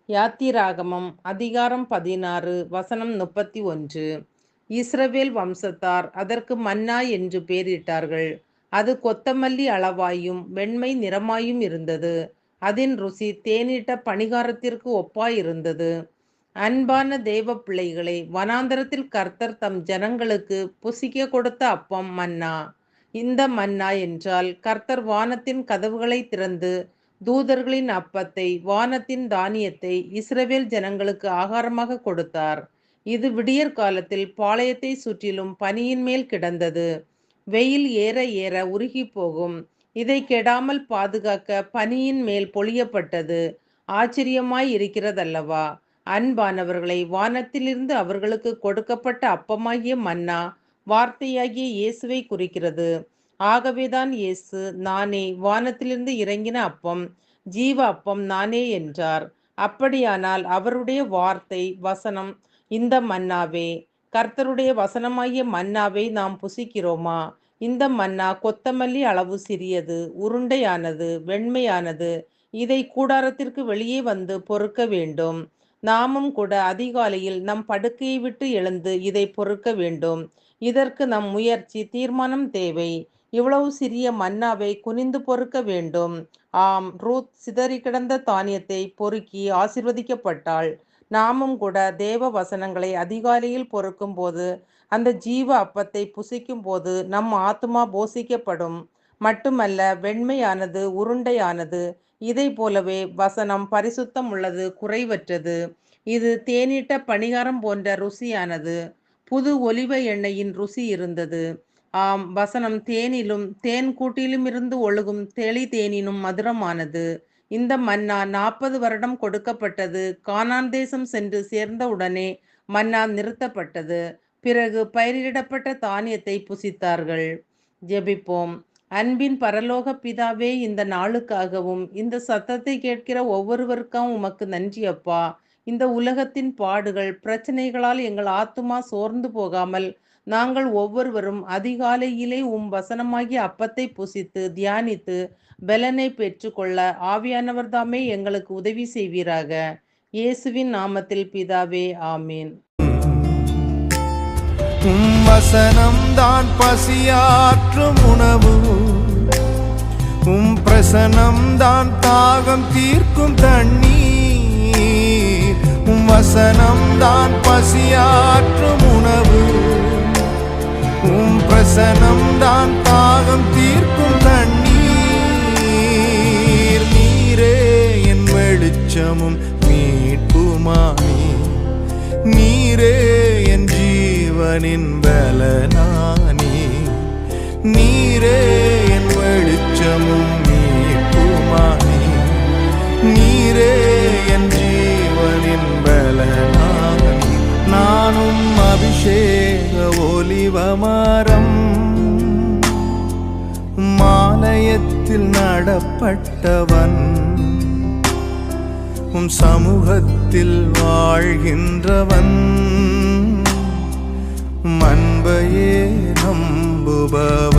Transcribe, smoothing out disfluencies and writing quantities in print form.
யாத்திராகமம் அதிகாரம் 16 வசனம் 31. இஸ்ரவேல் வம்சத்தார் அதற்கு மன்னா என்று பெயரிட்டார்கள். அது கொத்தமல்லி அளவாயும் வெண்மை நிறமாயும் இருந்தது. அதன் ருசி தேனிட்ட பணிகாரத்திற்கு ஒப்பாயிருந்தது. அன்பான தேவ பிள்ளைகளே, வனாந்தரத்தில் கர்த்தர் தம் ஜனங்களுக்கு புசிக்க கொடுத்த அப்பம் மன்னா. இந்த மன்னா என்றால் கர்த்தர் வானத்தின் கதவுகளை திறந்து தூதர்களின் அப்பத்தை, வானத்தின் தானியத்தை இஸ்ரவேல் ஜனங்களுக்கு ஆகாரமாக கொடுத்தார். இது விடியற் காலத்தில் பாளையத்தை சுற்றிலும் பனியின் மேல் கிடந்தது. வெயில் ஏற ஏற உருகி போகும். இதை கெடாமல் பாதுகாக்க பனியின் மேல் பொழியப்பட்டது. ஆச்சரியமாய் இருக்கிறதல்லவா? அன்பானவர்களை, வானத்திலிருந்து அவர்களுக்கு கொடுக்கப்பட்ட அப்பமாகிய மன்னா வார்த்தையாகிய இயேசுவை குறிக்கிறது. ஆகவேதான் இயேசு, நானே வானத்திலிருந்து இறங்கின அப்பம், ஜீவ அப்பம் நானே என்றார். அப்படியானால் அவருடைய வார்த்தை வசனம் இந்த மன்னாவே. கர்த்தருடைய வசனமாகிய மன்னாவை நாம் புசிக்கிறோமா? இந்த மன்னா கொத்தமல்லி அளவு சிறியது, உருண்டையானது, வெண்மையானது. இதை கூடாரத்திற்கு வெளியே வந்து பொறுக்க வேண்டும். நாமும் கூட அதிகாலையில் நம் படுக்கையை விட்டு எழுந்து இதை பொறுக்க வேண்டும். இதற்கு நம் முயற்சி, தீர்மானம் தேவை. இவ்வளவு சிறிய மன்னாவை குனிந்து பொறுக்க வேண்டும். ஆம், ரூத் சிதறி கிடந்த தானியத்தை பொறுக்கி ஆசீர்வதிக்கப்பட்டாள். நாமும் கூட தேவ வசனங்களை அதிகாலையில் பொறுக்கும் போது, அந்த ஜீவ அப்பத்தை புசிக்கும் போது நம் ஆத்துமா போஷிக்கப்படும். மட்டுமல்ல, வெண்மையானது, உருண்டையானது. இதை போலவே வசனம் பரிசுத்தம் உள்ளது, குறைவற்றது. இது தேனிட்ட பணிகாரம் போன்ற ருசியானது. புது ஒலிவ எண்ணெயின் ருசி இருந்தது. ஆம், வசனம் தேனிலும் தேன் கூட்டிலுமிருந்து ஒழுகும் தெளி தேனினும் மதுரமானது. இந்த மன்னா 40 வருடம் கொடுக்கப்பட்டது. கானான் தேசம் சென்று சேர்ந்த உடனே மன்னா நிறுத்தப்பட்டது. பிறகு பயிரிடப்பட்ட தானியத்தை புசித்தார்கள். ஜெபிப்போம். அன்பின் பரலோக பிதாவே, இந்த நாளுக்காகவும் இந்த சத்தத்தை கேட்கிற ஒவ்வொருவருக்காகவும் உமக்கு நன்றி அப்பா. இந்த உலகத்தின் பாடுகள், பிரச்சனைகளால் எங்கள் ஆத்துமா சோர்ந்து போகாமல் நாங்கள் ஒவ்வொருவரும் அதிகாலையிலே வசனமாகிய அப்பத்தை புசித்து தியானித்து பலனை பெற்றுக்கொள்ள ஆவியானவர் தாமே எங்களுக்கு உதவி செய்வீராக. இயேசுவின் நாமத்தில் பிதாவே, ஆமீன். வசனம் தான் பசியாற்றும் உணவு, பிரசனம் தான் தாகம் தீர்க்கும் தண்ணீர். வசனம் தான் பசியாற்றும் உணவு, பிரசனம் தான் தாகம் தீர்க்கும் தண்ணீர். நீரே என் வெளிச்சமும் மீட்புமானி, நீரே என் ஜீவனின் பலனானி. நீரே என் வெளிச்சமும் மீட்புமானி, நீரே என் ஜீவனின் பலனானி. நானும் அபிஷேக ஒலிவமரம், மாலயத்தில் நடப்பட்டவன், சமூகத்தில் வாழ்கின்றவன், அன்பையே நம்புபவன்.